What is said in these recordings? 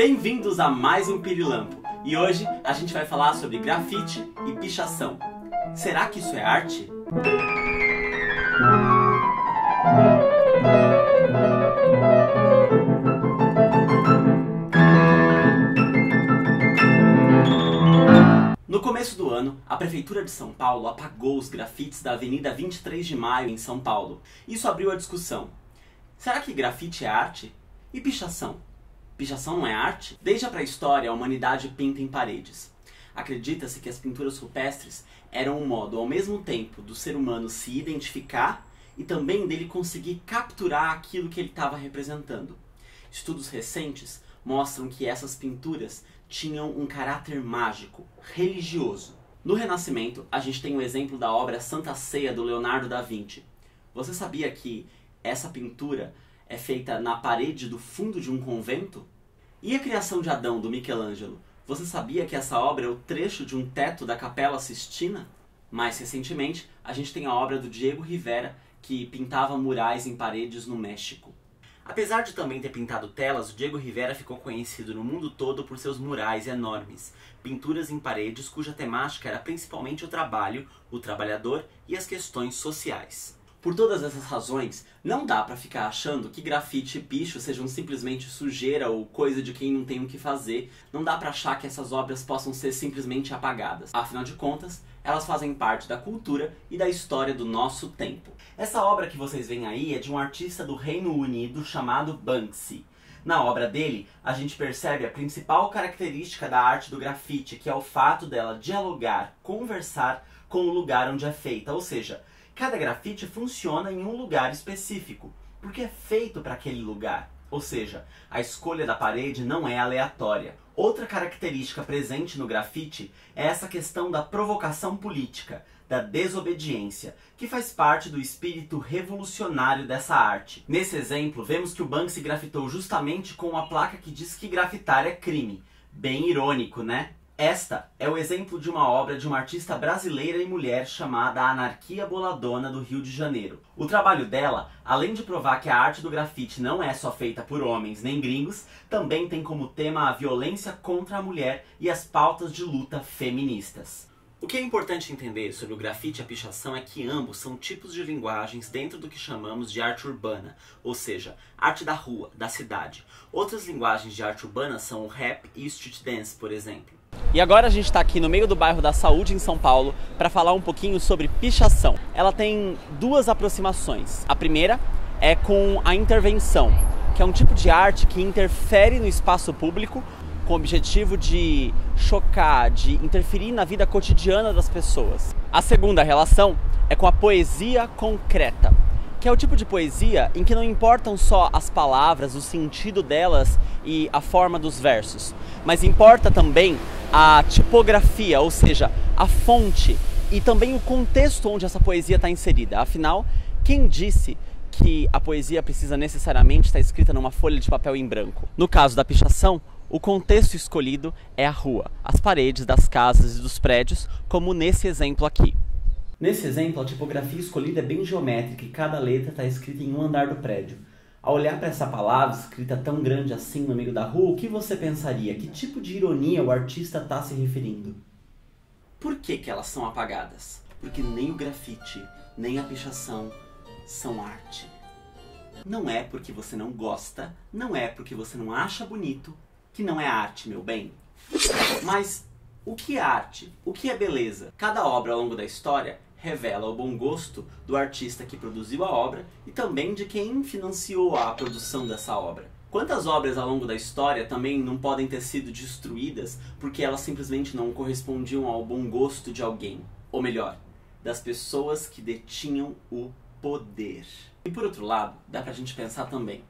Bem-vindos a mais um Pirilampo, e hoje a gente vai falar sobre grafite e pichação. Será que isso é arte? No começo do ano, a Prefeitura de São Paulo apagou os grafites da Avenida 23 de Maio em São Paulo. Isso abriu a discussão. Será que grafite é arte? E pichação? Pichação não é arte? Desde a pré-história, a humanidade pinta em paredes. Acredita-se que as pinturas rupestres eram um modo, ao mesmo tempo, do ser humano se identificar e também dele conseguir capturar aquilo que ele estava representando. Estudos recentes mostram que essas pinturas tinham um caráter mágico, religioso. No Renascimento, a gente tem o exemplo da obra Santa Ceia do Leonardo da Vinci. Você sabia que essa pintura é feita na parede do fundo de um convento? E a criação de Adão, do Michelangelo? Você sabia que essa obra é o trecho de um teto da Capela Sistina? Mais recentemente, a gente tem a obra do Diego Rivera, que pintava murais em paredes no México. Apesar de também ter pintado telas, o Diego Rivera ficou conhecido no mundo todo por seus murais enormes, pinturas em paredes cuja temática era principalmente o trabalho, o trabalhador e as questões sociais. Por todas essas razões, não dá pra ficar achando que grafite e picho sejam simplesmente sujeira ou coisa de quem não tem o que fazer. Não dá pra achar que essas obras possam ser simplesmente apagadas. Afinal de contas, elas fazem parte da cultura e da história do nosso tempo. Essa obra que vocês veem aí é de um artista do Reino Unido chamado Banksy. Na obra dele, a gente percebe a principal característica da arte do grafite, que é o fato dela dialogar, conversar com o lugar onde é feita, ou seja, cada grafite funciona em um lugar específico, porque é feito para aquele lugar. Ou seja, a escolha da parede não é aleatória. Outra característica presente no grafite é essa questão da provocação política, da desobediência, que faz parte do espírito revolucionário dessa arte. Nesse exemplo, vemos que o Banksy grafitou justamente com uma placa que diz que grafitar é crime. Bem irônico, né? Esta é o exemplo de uma obra de uma artista brasileira e mulher chamada Anarquia Boladona, do Rio de Janeiro. O trabalho dela, além de provar que a arte do grafite não é só feita por homens nem gringos, também tem como tema a violência contra a mulher e as pautas de luta feministas. O que é importante entender sobre o grafite e a pichação é que ambos são tipos de linguagens dentro do que chamamos de arte urbana, ou seja, arte da rua, da cidade. Outras linguagens de arte urbana são o rap e o street dance, por exemplo. E agora a gente está aqui no meio do bairro da Saúde, em São Paulo, para falar um pouquinho sobre pichação. Ela tem duas aproximações. A primeira é com a intervenção, que é um tipo de arte que interfere no espaço público com o objetivo de chocar, de interferir na vida cotidiana das pessoas. A segunda relação é com a poesia concreta, que é o tipo de poesia em que não importam só as palavras, o sentido delas e a forma dos versos, mas importa também a tipografia, ou seja, a fonte e também o contexto onde essa poesia está inserida. Afinal, quem disse que a poesia precisa necessariamente estar escrita numa folha de papel em branco? No caso da pichação, o contexto escolhido é a rua, as paredes das casas e dos prédios, como nesse exemplo aqui. Nesse exemplo, a tipografia escolhida é bem geométrica e cada letra está escrita em um andar do prédio. Ao olhar para essa palavra escrita tão grande assim no meio da rua, o que você pensaria? Que tipo de ironia o artista está se referindo? Por que elas são apagadas? Porque nem o grafite, nem a pichação são arte. Não é porque você não gosta, não é porque você não acha bonito, que não é arte, meu bem. Mas o que é arte? O que é beleza? Cada obra ao longo da história revela o bom gosto do artista que produziu a obra e também de quem financiou a produção dessa obra. Quantas obras ao longo da história também não podem ter sido destruídas porque elas simplesmente não correspondiam ao bom gosto de alguém? Ou melhor, das pessoas que detinham o poder. E por outro lado, dá pra gente pensar também,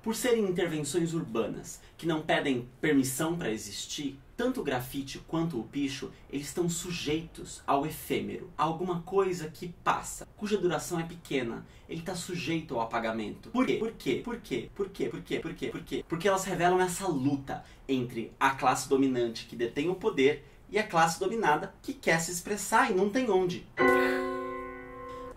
por serem intervenções urbanas que não pedem permissão para existir, tanto o grafite quanto o picho, eles estão sujeitos ao efêmero, a alguma coisa que passa, cuja duração é pequena. Ele está sujeito ao apagamento. Por quê? Por quê? Por quê? Por quê? Por quê? Por quê? Por quê? Porque elas revelam essa luta entre a classe dominante que detém o poder e a classe dominada que quer se expressar e não tem onde.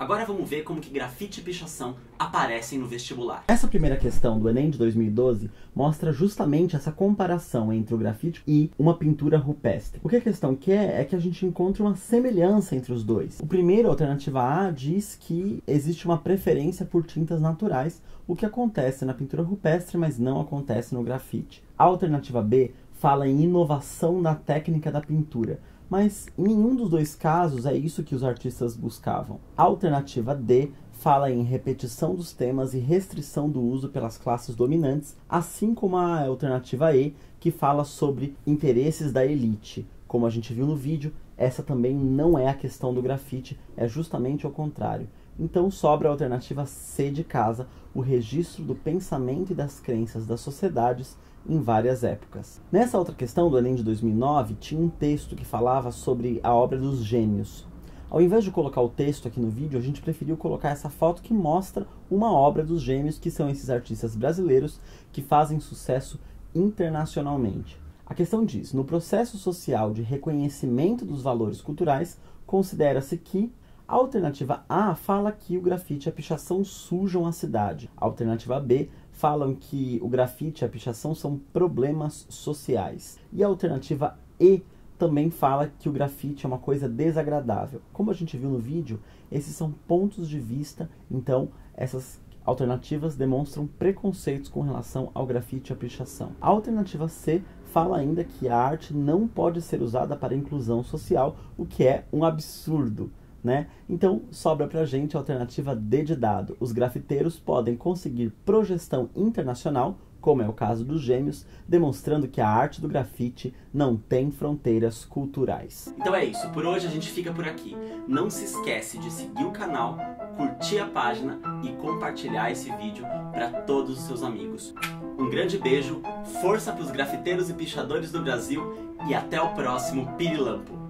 Agora vamos ver como que grafite e pichação aparecem no vestibular. Essa primeira questão do Enem de 2012 mostra justamente essa comparação entre o grafite e uma pintura rupestre. O que a questão quer é que a gente encontre uma semelhança entre os dois. O primeiro, a alternativa A, diz que existe uma preferência por tintas naturais, o que acontece na pintura rupestre, mas não acontece no grafite. A alternativa B fala em inovação da técnica da pintura, mas em nenhum dos dois casos é isso que os artistas buscavam. A alternativa D fala em repetição dos temas e restrição do uso pelas classes dominantes, assim como a alternativa E, que fala sobre interesses da elite. Como a gente viu no vídeo, essa também não é a questão do grafite, é justamente o contrário. Então sobra a alternativa C de casa, o registro do pensamento e das crenças das sociedades em várias épocas. Nessa outra questão do Enem de 2009, tinha um texto que falava sobre a obra dos gêmeos. Ao invés de colocar o texto aqui no vídeo, a gente preferiu colocar essa foto que mostra uma obra dos gêmeos, que são esses artistas brasileiros que fazem sucesso internacionalmente. A questão diz: no processo social de reconhecimento dos valores culturais, considera-se que a alternativa A fala que o grafite e a pichação sujam a cidade. A alternativa B falam que o grafite e a pichação são problemas sociais. E a alternativa E também fala que o grafite é uma coisa desagradável. Como a gente viu no vídeo, esses são pontos de vista, então essas alternativas demonstram preconceitos com relação ao grafite e à pichação. A alternativa C fala ainda que a arte não pode ser usada para inclusão social, o que é um absurdo, né? Então sobra pra gente a alternativa D de dado. Os grafiteiros podem conseguir projeção internacional, como é o caso dos gêmeos, demonstrando que a arte do grafite não tem fronteiras culturais. Então é isso, por hoje a gente fica por aqui. Não se esquece de seguir o canal, curtir a página e compartilhar esse vídeo para todos os seus amigos. Um grande beijo, força para os grafiteiros e pichadores do Brasil e até o próximo Pirilampo.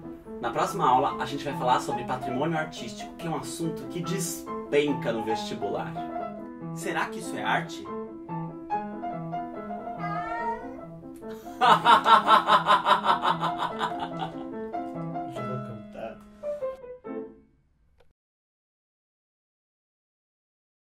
Na próxima aula a gente vai falar sobre patrimônio artístico, que é um assunto que despenca no vestibular. Será que isso é arte? Ha ha ha ha ha ha ha ha ha!